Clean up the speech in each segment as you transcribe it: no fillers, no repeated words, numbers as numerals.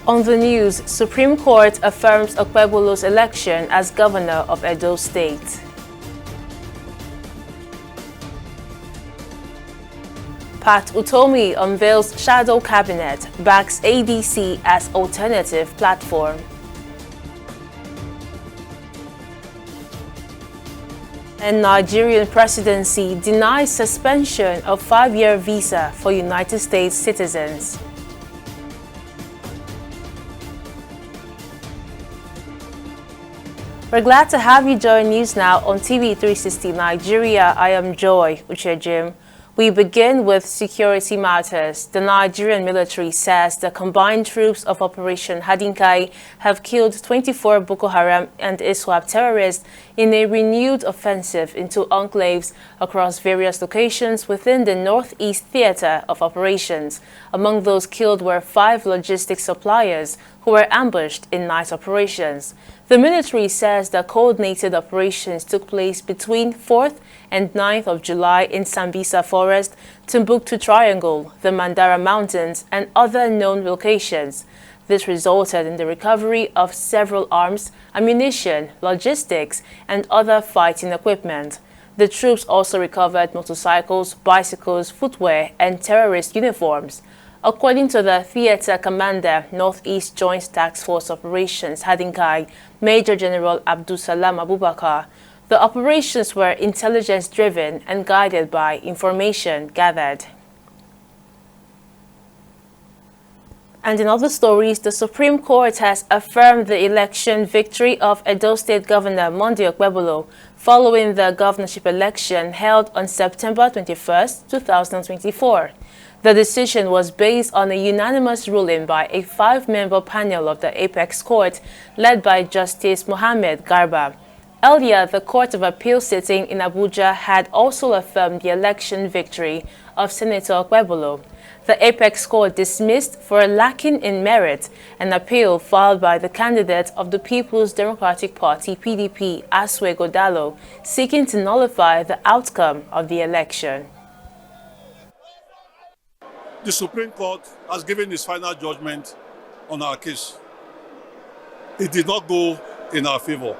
On the news, Supreme Court affirms Okpebholo's election as governor of Edo State. Pat Utomi unveils Shadow Cabinet, backs ADC as alternative platform. And Nigerian presidency denies suspension of 5-year visa for United States citizens. We're glad to have you join News Now on TV 360 Nigeria. I am Joy Uchejim. We begin with security matters. The Nigerian military says the combined troops of Operation Hadinkai have killed 24 Boko Haram and ISWAP terrorists in a renewed offensive into enclaves across various locations within the Northeast Theater of Operations. Among those killed were 5 logistics suppliers who were ambushed in night operations. The military says the coordinated operations took place between 4th and 9th of July in Sambisa Forest, Timbuktu Triangle, the Mandara Mountains, and other known locations. This resulted in the recovery of several arms, ammunition, logistics, and other fighting equipment. The troops also recovered motorcycles, bicycles, footwear, and terrorist uniforms. According to the Theater Commander, Northeast Joint Task Force Operations Hadinkai, Major General Abdulsalam Abubakar, the operations were intelligence-driven and guided by information gathered. And in other stories, the Supreme Court has affirmed the election victory of Edo State Governor Monday Okpebholo following the governorship election held on September 21, 2024. The decision was based on a unanimous ruling by a 5-member panel of the Apex Court led by Justice Mohammed Garba. Earlier, the Court of Appeal sitting in Abuja had also affirmed the election victory of Senator Okpebholo. The Apex Court dismissed for lacking in merit an appeal filed by the candidate of the People's Democratic Party PDP, Aswe Godalo, seeking to nullify the outcome of the election. The Supreme Court has given its final judgment on our case. It did not go in our favor.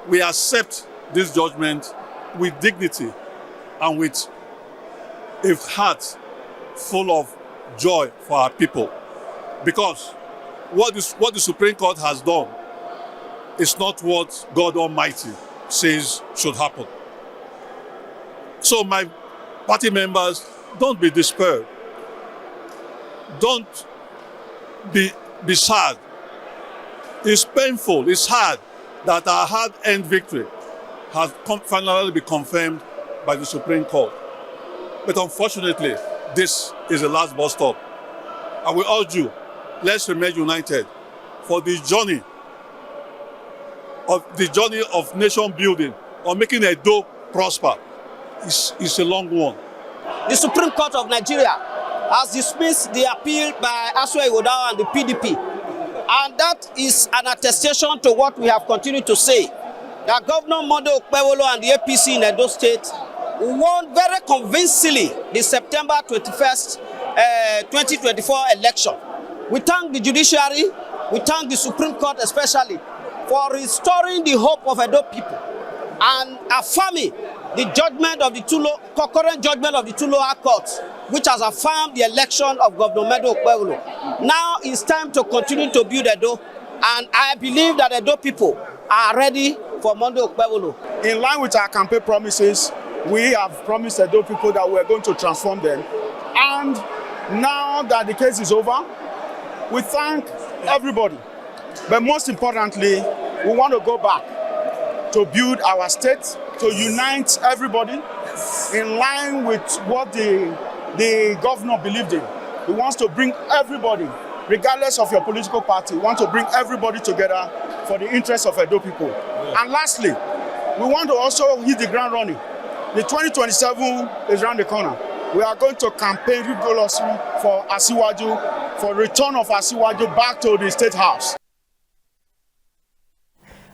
We accept this judgment with dignity and with a heart full of joy for our people. Because what the Supreme Court has done is not what God Almighty says should happen. So my party members, don't be despaired. Don't be sad. It's painful, it's hard that our hard-earned victory has finally been confirmed by the Supreme Court. But unfortunately, this is the last bus stop. And we urge you, let's remain united for the journey of nation building or making Edo prosper. It's a long one. The Supreme Court of Nigeria has dismissed the appeal by Aswe Godalo and the PDP. And that is an attestation to what we have continued to say, that Governor Monday Okpebholo and the APC in Edo State won very convincingly the September 21st, 2024 election. We thank the judiciary, we thank the Supreme Court especially for restoring the hope of Edo people and affirming the judgment of the concurrent judgment of the two lower courts, which has affirmed the election of Governor Monday Okpebholo. Now it's time to continue to build Edo, and I believe that Edo people are ready for Monday Okpebholo. In line with our campaign promises, we have promised Edo people that we're going to transform them. And now that the case is over, we thank everybody. But most importantly, we want to go back to build our state, to unite everybody in line with what the governor believed in. He wants to bring everybody, regardless of your political party, we want to bring everybody together for the interests of Edo people. Yeah. And lastly, we want to also hit the ground running. The 2027 is around the corner. We are going to campaign rigorously for Asiwaju, for return of Asiwaju back to the State House.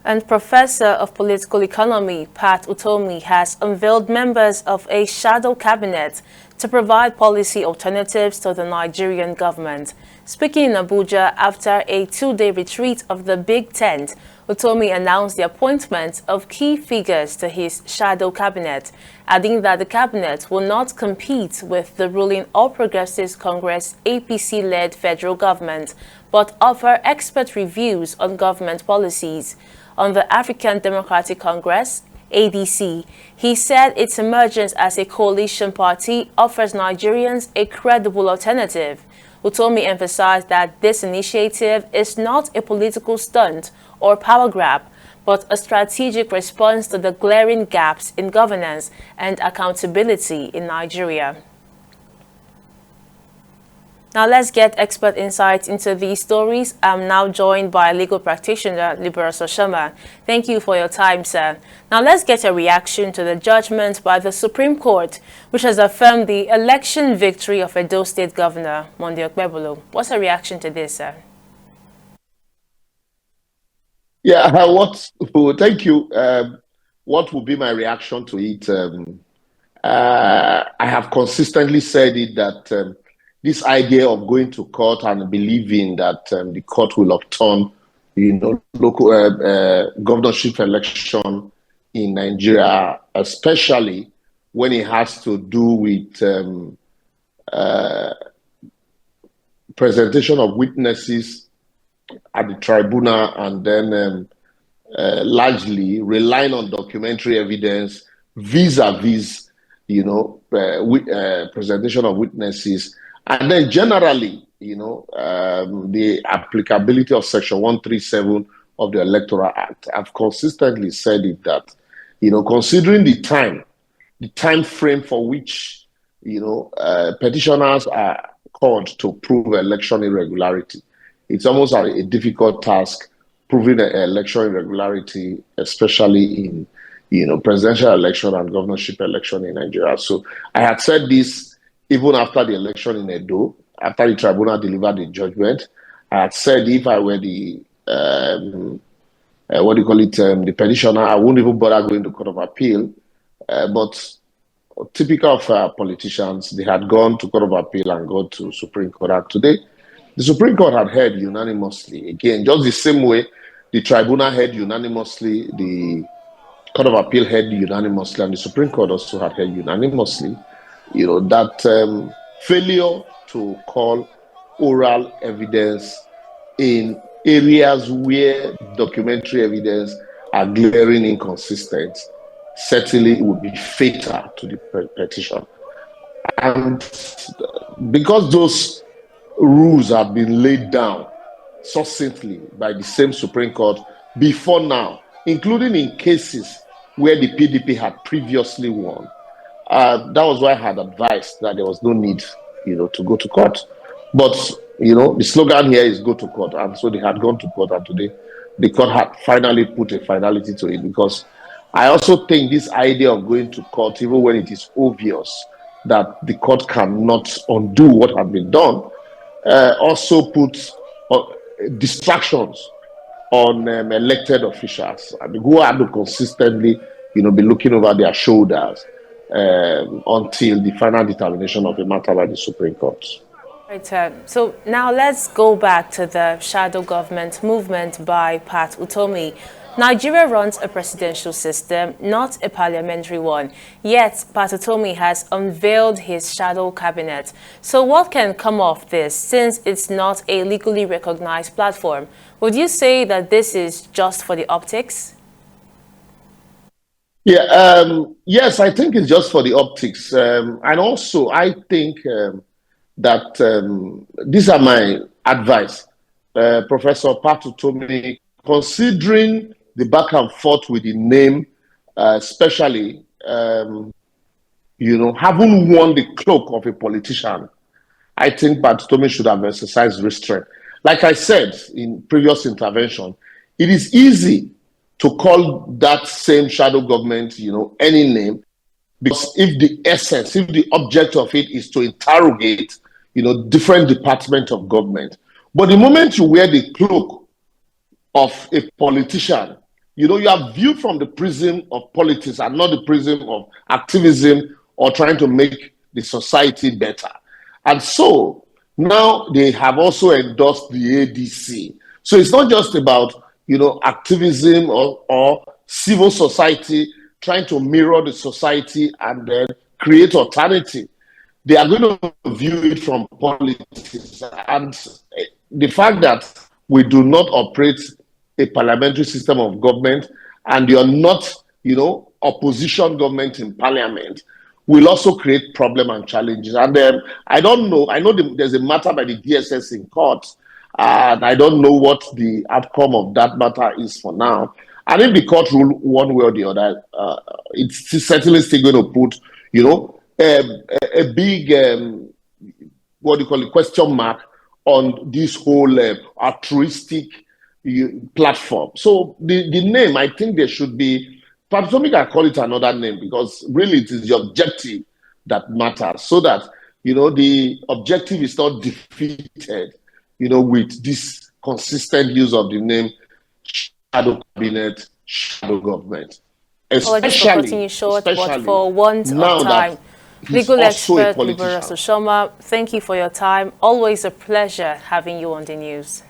And Professor of Political Economy Pat Utomi has unveiled members of a shadow cabinet to provide policy alternatives to the Nigerian government. Speaking in Abuja after a two-day retreat of the Big Tent, Utomi announced the appointment of key figures to his shadow cabinet, adding that the cabinet will not compete with the ruling All Progressives Congress APC-led federal government, but offer expert reviews on government policies. On the African Democratic Congress, ADC, he said its emergence as a coalition party offers Nigerians a credible alternative. Utomi emphasized that this initiative is not a political stunt or power grab, but a strategic response to the glaring gaps in governance and accountability in Nigeria. Now let's get expert insights into these stories. I'm now joined by legal practitioner Liberal Soshama. Thank you for your time, sir. Now let's get a reaction to the judgment by the Supreme Court, which has affirmed the election victory of Edo State Governor Monday Okpebolo. What's a reaction to this, sir? Yeah, thank you. What will be my reaction to it? I have consistently said it that this idea of going to court and believing that the court will upturn, local governorship election in Nigeria, especially when it has to do with presentation of witnesses at the tribunal, and then largely relying on documentary evidence vis-a-vis, presentation of witnesses, and then generally, the applicability of Section 137 of the Electoral Act. I've consistently said it that, considering the time frame for which, petitioners are called to prove election irregularity, it's almost a difficult task proving an election irregularity, especially in, presidential election and governorship election in Nigeria. So I had said this even after the election in Edo, after the tribunal delivered the judgment. I had said if I were the, the petitioner, I wouldn't even bother going to Court of Appeal. But typical of politicians, they had gone to Court of Appeal and gone to Supreme Court. And today, the Supreme Court had heard unanimously. Again, just the same way the tribunal heard unanimously, the Court of Appeal heard unanimously, and the Supreme Court also had heard unanimously, that failure to call oral evidence in areas where documentary evidence are glaring inconsistent certainly would be fatal to the petition. And because those rules have been laid down succinctly by the same Supreme Court before now, including in cases where the PDP had previously won, that was why I had advised that there was no need, to go to court. But, the slogan here is go to court. And so they had gone to court, and today the court had finally put a finality to it, because I also think this idea of going to court, even when it is obvious that the court cannot undo what had been done, also puts distractions on elected officials, who have to consistently, be looking over their shoulders until the final determination of the matter by the Supreme Court. Right, so now let's go back to the shadow government movement by Pat Utomi. Nigeria runs a presidential system, not a parliamentary one. Yet, Pat Utomi has unveiled his shadow cabinet. So what can come of this, since it's not a legally recognized platform? Would you say that this is just for the optics? Yeah, yes, I think it's just for the optics. And also, I think that these are my advice. Professor Pat Utomi, considering the back and forth with the name, especially, having worn the cloak of a politician, I think Pat Utomi should have exercised restraint. Like I said in previous intervention, it is easy to call that same shadow government, any name, because if the object of it is to interrogate, different departments of government. But the moment you wear the cloak of a politician, you are viewed from the prism of politics and not the prism of activism or trying to make the society better. And so now they have also endorsed the ADC. So it's not just about, activism or civil society trying to mirror the society and then create alternative. They are going to view it from politics. And the fact that we do not operate a parliamentary system of government and you're not, opposition government in parliament will also create problem and challenges. And I don't know, I know there's a matter by the DSS in court, and I don't know what the outcome of that matter is for now. And if the court rule one way or the other, it's certainly still going to put, a big, question mark on this whole altruistic platform. So the name, I think there should be, perhaps somebody can call it another name, because really it is the objective that matters, so that, the objective is not defeated, with this consistent use of the name Shadow Cabinet, Shadow Government. Apologies for cutting you short, but for want of time, legal expert Libera Soshoma, thank you for your time. Always a pleasure having you on the news.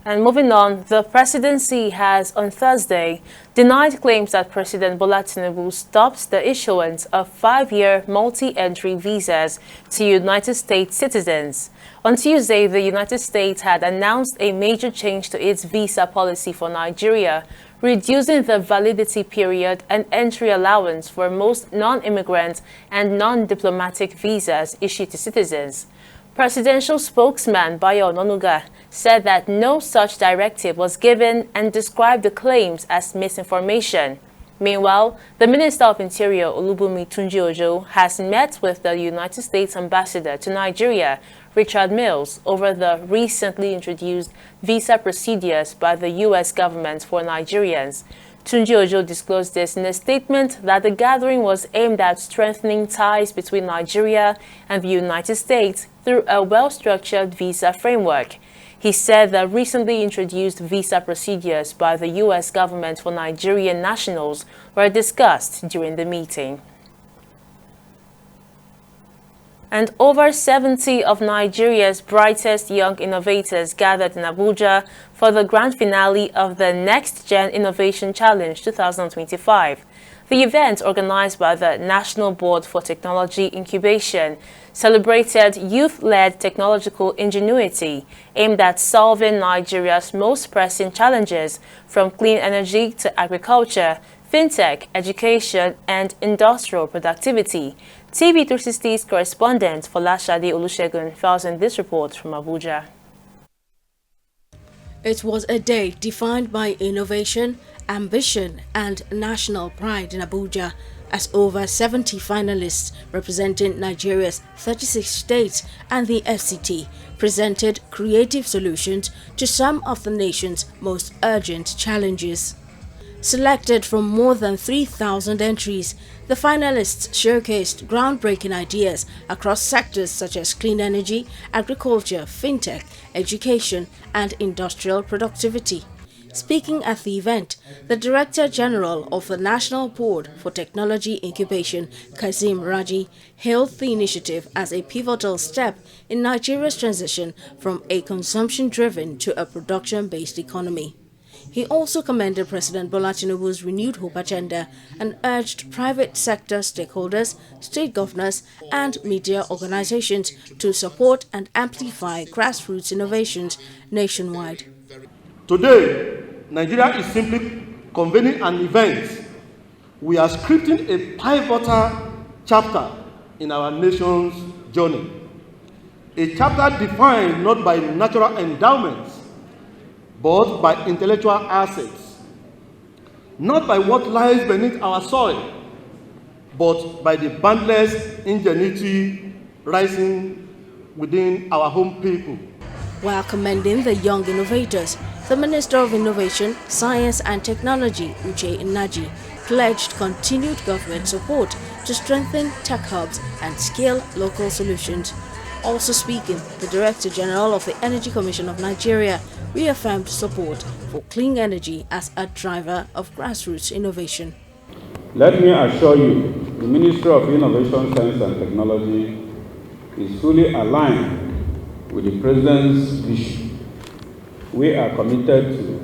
And moving on, the presidency has on Thursday denied claims that President Bola Tinubu stopped the issuance of 5-year multi-entry visas to United States citizens. On Tuesday, the United States had announced a major change to its visa policy for Nigeria, reducing the validity period and entry allowance for most non-immigrant and non-diplomatic visas issued to citizens. Presidential spokesman Bayo Ononuga said that no such directive was given and described the claims as misinformation. Meanwhile, the Minister of Interior Olubunmi Tunji-Ojo has met with the United States Ambassador to Nigeria, Richard Mills, over the recently introduced visa procedures by the U.S. government for Nigerians. Tunji-Ojo disclosed this in a statement that the gathering was aimed at strengthening ties between Nigeria and the United States through a well-structured visa framework. He said the recently introduced visa procedures by the U.S. government for Nigerian nationals were discussed during the meeting. And over 70 of Nigeria's brightest young innovators gathered in Abuja for the grand finale of the NextGen Innovation Challenge 2025. The event, organized by the National Board for Technology Incubation, celebrated youth-led technological ingenuity aimed at solving Nigeria's most pressing challenges, from clean energy to agriculture, fintech, education, and industrial productivity. TV 360's correspondent Folashade Olusegun files in this report from Abuja. It was a day defined by innovation, ambition, and national pride in Abuja, as over 70 finalists representing Nigeria's 36 states and the FCT presented creative solutions to some of the nation's most urgent challenges. Selected from more than 3,000 entries, the finalists showcased groundbreaking ideas across sectors such as clean energy, agriculture, fintech, education, and industrial productivity. Speaking at the event, the Director General of the National Board for Technology Incubation, Kazim Raji, hailed the initiative as a pivotal step in Nigeria's transition from a consumption-driven to a production-based economy. He also commended President Bola Tinubu's renewed hope agenda and urged private sector stakeholders, state governors, and media organizations to support and amplify grassroots innovations nationwide. Today, Nigeria is simply convening an event. We are scripting a pivotal chapter in our nation's journey. A chapter defined not by natural endowments, but by intellectual assets. Not by what lies beneath our soil, but by the boundless ingenuity rising within our home people. While commending the young innovators, the Minister of Innovation, Science and Technology, Uche Inaji, pledged continued government support to strengthen tech hubs and scale local solutions. Also speaking, the Director General of the Energy Commission of Nigeria reaffirmed support for clean energy as a driver of grassroots innovation. Let me assure you, the Ministry of Innovation, Science and Technology is fully aligned with the President's vision. We are committed to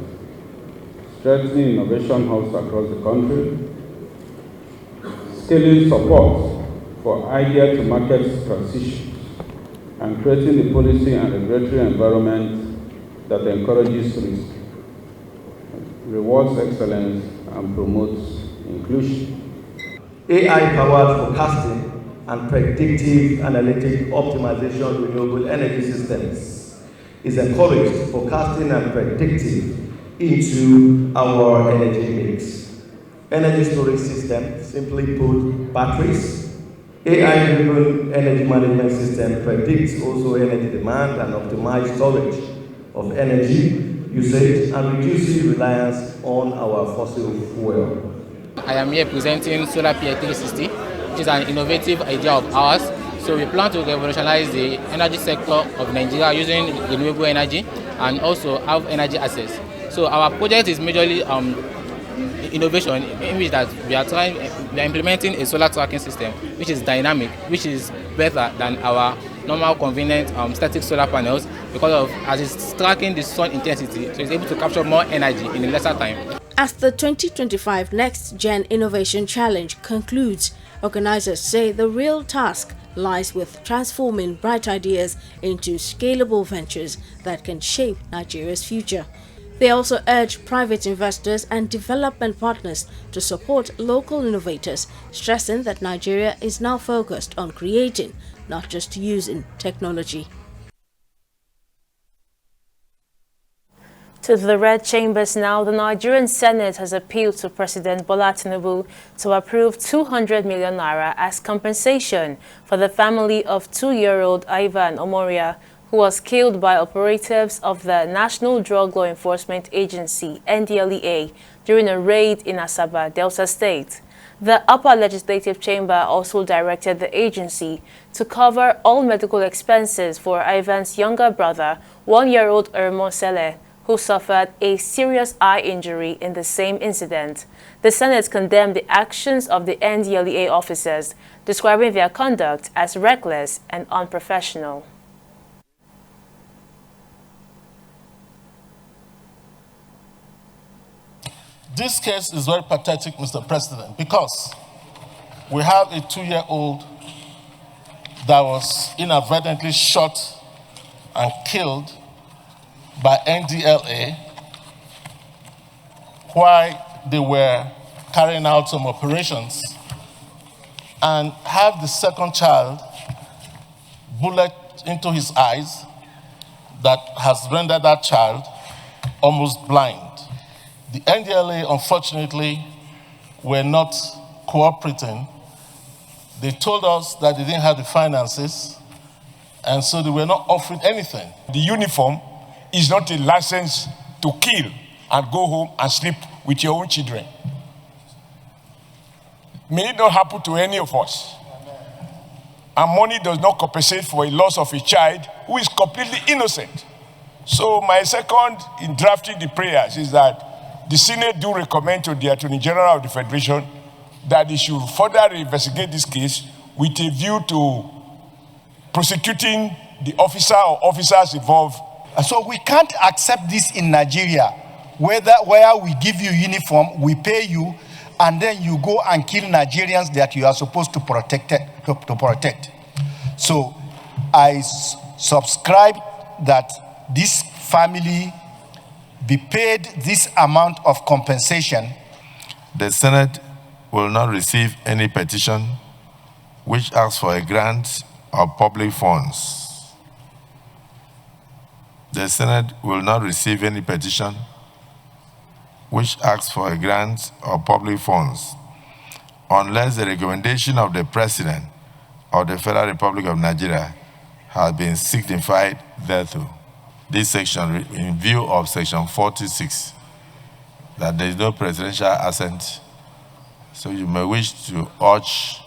strengthening innovation hubs across the country, scaling support for idea-to-market transition, and creating the policy and regulatory environment that encourages risk, rewards excellence, and promotes inclusion. AI-powered forecasting and predictive analytic optimization renewable energy systems is encouraged forecasting and predictive into our energy mix. Energy storage system, simply put, batteries. AI-driven energy management system predicts also energy demand and optimized storage of energy usage and reduces reliance on our fossil fuel. I am here presenting Solar PA 360, which is an innovative idea of ours. So we plan to revolutionize the energy sector of Nigeria using renewable energy and also have energy access. So our project is majorly innovation, in which that we are implementing a solar tracking system, which is dynamic, which is better than our normal convenient static solar panels, because of as it's tracking the sun intensity, so it's able to capture more energy in a lesser time. As the 2025 NextGen Innovation Challenge concludes, organizers say the real task lies with transforming bright ideas into scalable ventures that can shape Nigeria's future. They also urge private investors and development partners to support local innovators, stressing that Nigeria is now focused on creating, not just using technology. To the Red Chambers now, the Nigerian Senate has appealed to President Bola Tinubu to approve 200 million naira as compensation for the family of 2-year-old Ivan Omoria, who was killed by operatives of the National Drug Law Enforcement Agency, NDLEA, during a raid in Asaba, Delta State. The upper legislative chamber also directed the agency to cover all medical expenses for Ivan's younger brother, 1-year-old Ermosele, who suffered a serious eye injury in the same incident. The Senate condemned the actions of the NDLEA officers, describing their conduct as reckless and unprofessional. This case is very pathetic, Mr. President, because we have a 2-year-old that was inadvertently shot and killed by NDLA while they were carrying out some operations, and have the second child bullet into his eyes that has rendered that child almost blind. The NDLA, unfortunately, were not cooperating. They told us that they didn't have the finances, and so they were not offering anything. The uniform is not a license to kill and go home and sleep with your own children. May it not happen to any of us. And money does not compensate for a loss of a child who is completely innocent. So my second in drafting the prayers is that the Senate do recommend to the Attorney General of the Federation that they should further investigate this case with a view to prosecuting the officer or officers involved. So we can't accept this in Nigeria, where we give you uniform, we pay you, and then you go and kill Nigerians that you are supposed to protect. So I subscribe that this family be paid this amount of compensation. The Senate will not receive any petition which asks for a grant of public funds. The Senate will not receive any petition which asks for a grant of public funds unless the recommendation of the President of the Federal Republic of Nigeria has been signified thereto. This section, in view of Section 46, that there is no presidential assent, so you may wish to urge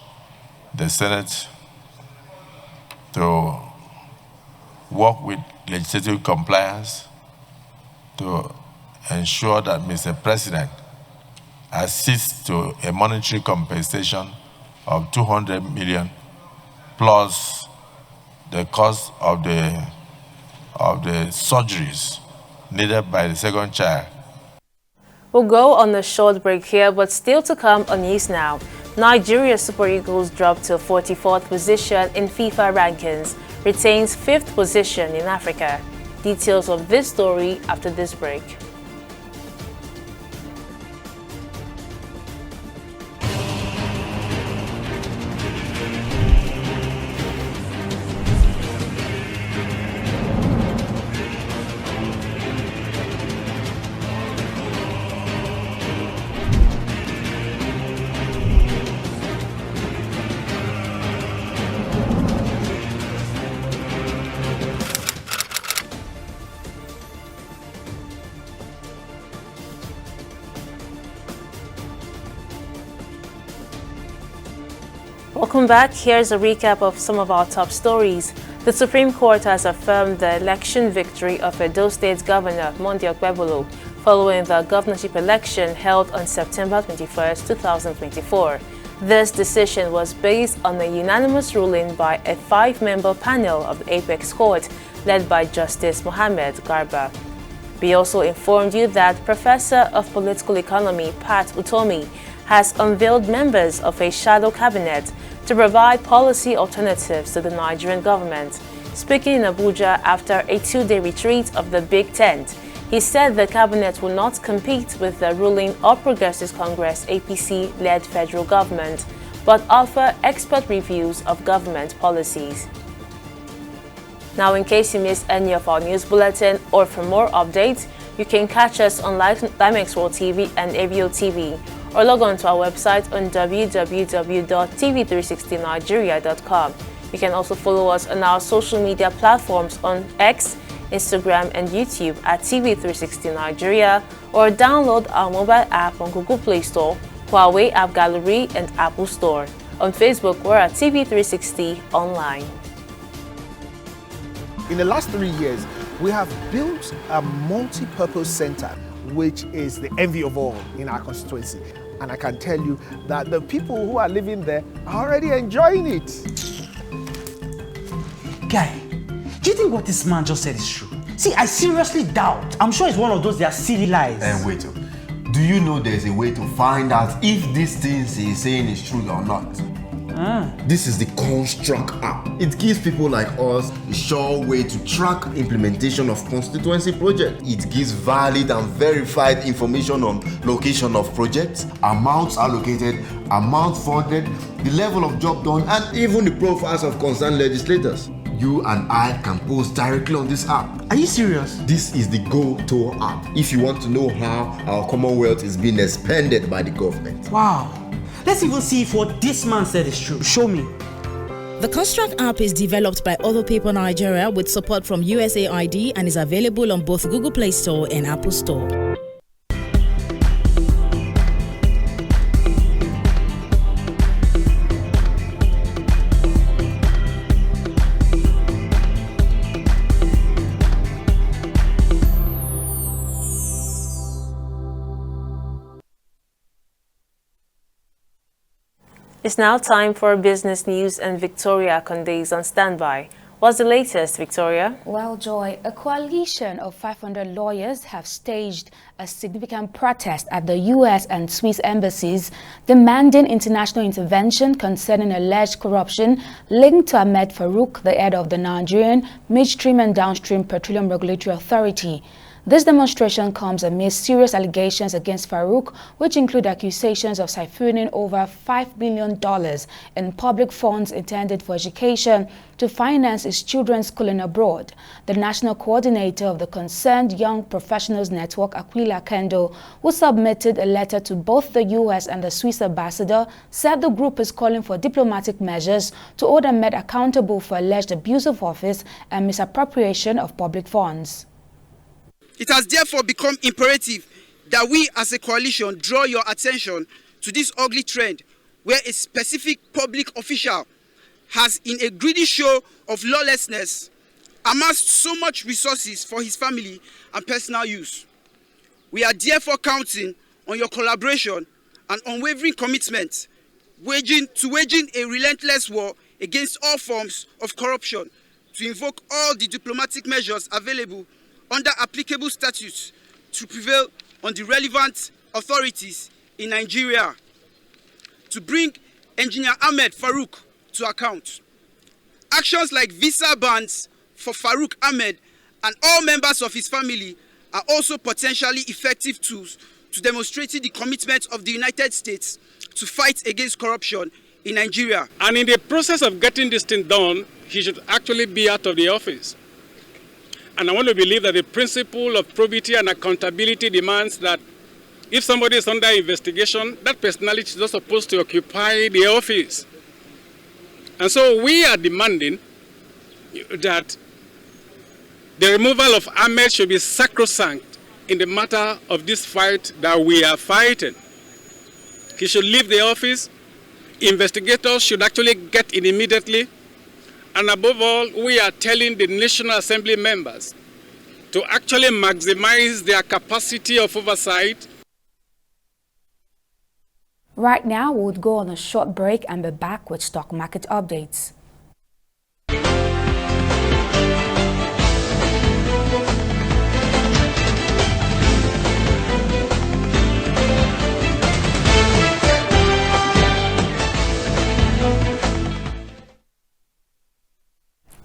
the Senate to work with legislative compliance to ensure that Mr. President assist to a monetary compensation of 200 million plus the cost of the surgeries needed by the second child. We'll go on a short break here, but still to come on News Now. Nigeria's Super Eagles dropped to 44th position in FIFA rankings, retains 5th position in Africa. Details of this story after this break. Welcome back. Here's a recap of some of our top stories. The Supreme Court has affirmed the election victory of Edo State Governor Monday Okpebholo following the governorship election held on September 21, 2024. This decision was based on a unanimous ruling by a 5-member panel of the Apex Court led by Justice Mohammed Garba. We also informed you that Professor of Political Economy Pat Utomi has unveiled members of a shadow cabinet to provide policy alternatives to the Nigerian government. Speaking in Abuja after a 2-day retreat of the Big Tent, he said the cabinet will not compete with the ruling All Progressives Congress APC-led federal government, but offer expert reviews of government policies. Now, in case you missed any of our news bulletin or for more updates, you can catch us on Limex World TV and Avio TV, or log on to our website on www.tv360nigeria.com. You can also follow us on our social media platforms on X, Instagram, and YouTube at TV360 Nigeria, or download our mobile app on Google Play Store, Huawei App Gallery, and Apple Store. On Facebook, we're at TV360 Online. In the last 3 years, we have built a multi-purpose center, which is the envy of all in our constituency. And I can tell you that the people who are living there are already enjoying it. Guy, do you think what this man just said is true? See, I seriously doubt. I'm sure it's one of those their silly lies. Wait, do you know there's a way to find out if these things he's saying is true or not? This is the Construct app. It gives people like us a sure way to track implementation of constituency projects. It gives valid and verified information on location of projects, amounts allocated, amount funded, the level of job done, and even the profiles of concerned legislators. You and I can post directly on this app. Are you serious? This is the go-to app if you want to know how our Commonwealth is being expanded by the government. Wow. Let's even see if what this man said is true. Show me. The Construct app is developed by Other People Nigeria with support from USAID and is available on both Google Play Store and Apple Store. It's now time for business news, and Victoria Conde is on standby. What's the latest, Victoria? Well, Joy, a coalition of 500 lawyers have staged a significant protest at the U.S. and Swiss embassies, demanding international intervention concerning alleged corruption linked to Ahmed Farouk, the head of the Nigerian Midstream and Downstream Petroleum Regulatory Authority. This demonstration comes amid serious allegations against Farouk, which include accusations of siphoning over $5 million in public funds intended for education to finance his children's schooling abroad. The national coordinator of the Concerned Young Professionals Network, Aquila Kendo, who submitted a letter to both the U.S. and the Swiss ambassador, said the group is calling for diplomatic measures to hold Ahmed accountable for alleged abuse of office and misappropriation of public funds. It has therefore become imperative that we as a coalition draw your attention to this ugly trend where a specific public official has, in a greedy show of lawlessness, amassed so much resources for his family and personal use. We are therefore counting on your collaboration an unwavering commitment to waging a relentless war against all forms of corruption, to invoke all the diplomatic measures available under applicable statutes to prevail on the relevant authorities in Nigeria, to bring Engineer Ahmed Farouk to account. Actions like visa bans for Farouk Ahmed and all members of his family are also potentially effective tools to demonstrating the commitment of the United States to fight against corruption in Nigeria. And in the process of getting this thing done, he should actually be out of the office. And I want to believe that the principle of probity and accountability demands that if somebody is under investigation, that personality is not supposed to occupy the office. And so we are demanding that the removal of Ahmed should be sacrosanct in the matter of this fight that we are fighting. He should leave the office. Investigators should actually get in immediately. And above all, we are telling the National Assembly members to actually maximize their capacity of oversight. Right now, we'll go on a short break and be back with stock market updates.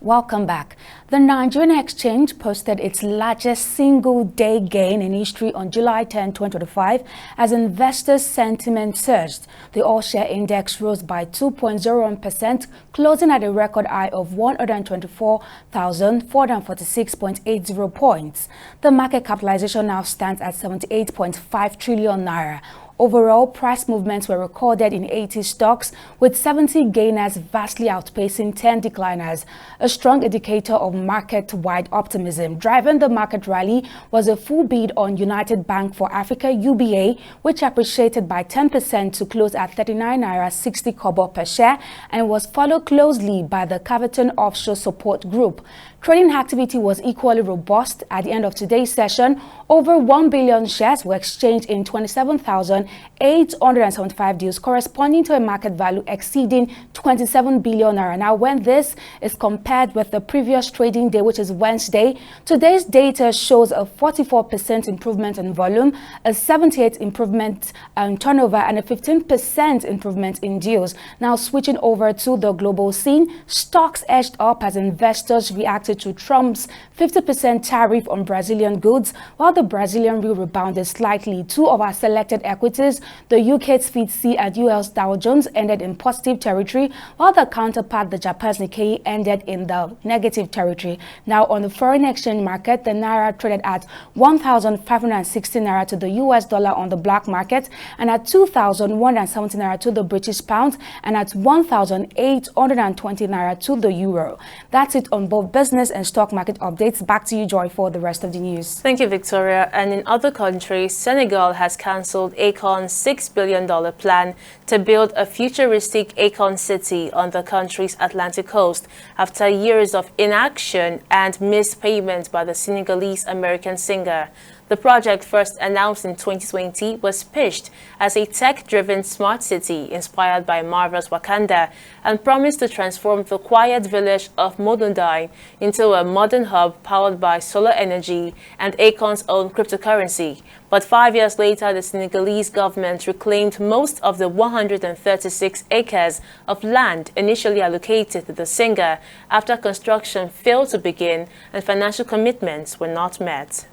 Welcome back. The Nigerian exchange posted its largest single-day gain in history on July 10, 2025, as investors' sentiment surged. The all-share index rose by 2.01%, closing at a record high of 124,446.80 points. The market capitalization now stands at 78.5 trillion naira. Overall, price movements were recorded in 80 stocks, with 70 gainers vastly outpacing 10 decliners. A strong indicator of market-wide optimism. Driving the market rally was a full bid on United Bank for Africa (UBA), which appreciated by 10% to close at 39 naira 60 kobo per share, and was followed closely by the Caviton Offshore Support Group. Trading activity was equally robust. At the end of today's session, over 1 billion shares were exchanged in 27,875 deals, corresponding to a market value exceeding 27 billion naira. Now, when this is compared with the previous trading day, which is Wednesday, today's data shows a 44% improvement in volume, a 78% improvement in turnover, and a 15% improvement in deals. Now, switching over to the global scene, stocks edged up as investors reacted to Trump's 50% tariff on Brazilian goods, while the Brazilian real rebounded slightly. Two of our selected equities, the UK's FTSE and US Dow Jones, ended in positive territory, while the counterpart, the Japan's Nikkei, ended in the negative territory. Now, on the foreign exchange market, the naira traded at 1,560 naira to the US dollar on the black market, and at 2,170 naira to the British pound, and at 1,820 naira to the euro. That's it on both business and stock market updates. Back to you, Joy, for the rest of the news. Thank you, Victoria. And in other countries, Senegal has cancelled Acon's $6 billion plan to build a futuristic Acon city on the country's Atlantic coast after years of inaction and missed payments by the Senegalese American singer. The project, first announced in 2020, was pitched as a tech-driven smart city inspired by Marvel's Wakanda and promised to transform the quiet village of Modundai into a modern hub powered by solar energy and Acon's own cryptocurrency. But 5 years later, the Senegalese government reclaimed most of the 136 acres of land initially allocated to the singer after construction failed to begin and financial commitments were not met.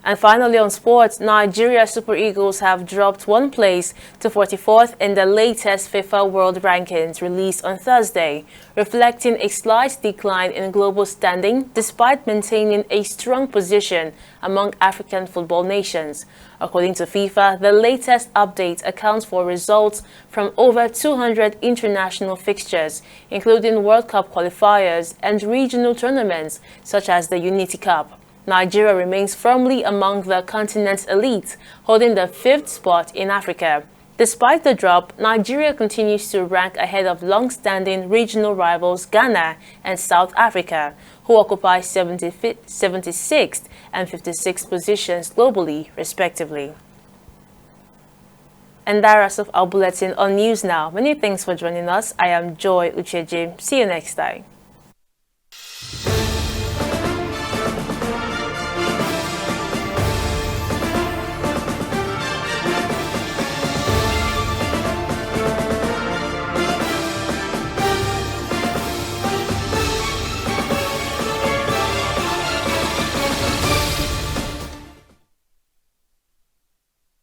And finally, on sports, Nigeria Super Eagles have dropped one place to 44th in the latest FIFA World Rankings released on Thursday, reflecting a slight decline in global standing despite maintaining a strong position among African football nations. According to FIFA, the latest update accounts for results from over 200 international fixtures, including World Cup qualifiers and regional tournaments such as the Unity Cup. Nigeria remains firmly among the continent's elite, holding the 5th spot in Africa. Despite the drop, Nigeria continues to rank ahead of long-standing regional rivals Ghana and South Africa, who occupy 76th and 56th positions globally, respectively. And that wraps up our bulletin on News Now. Many thanks for joining us. I am Joy Ucheji. See you next time.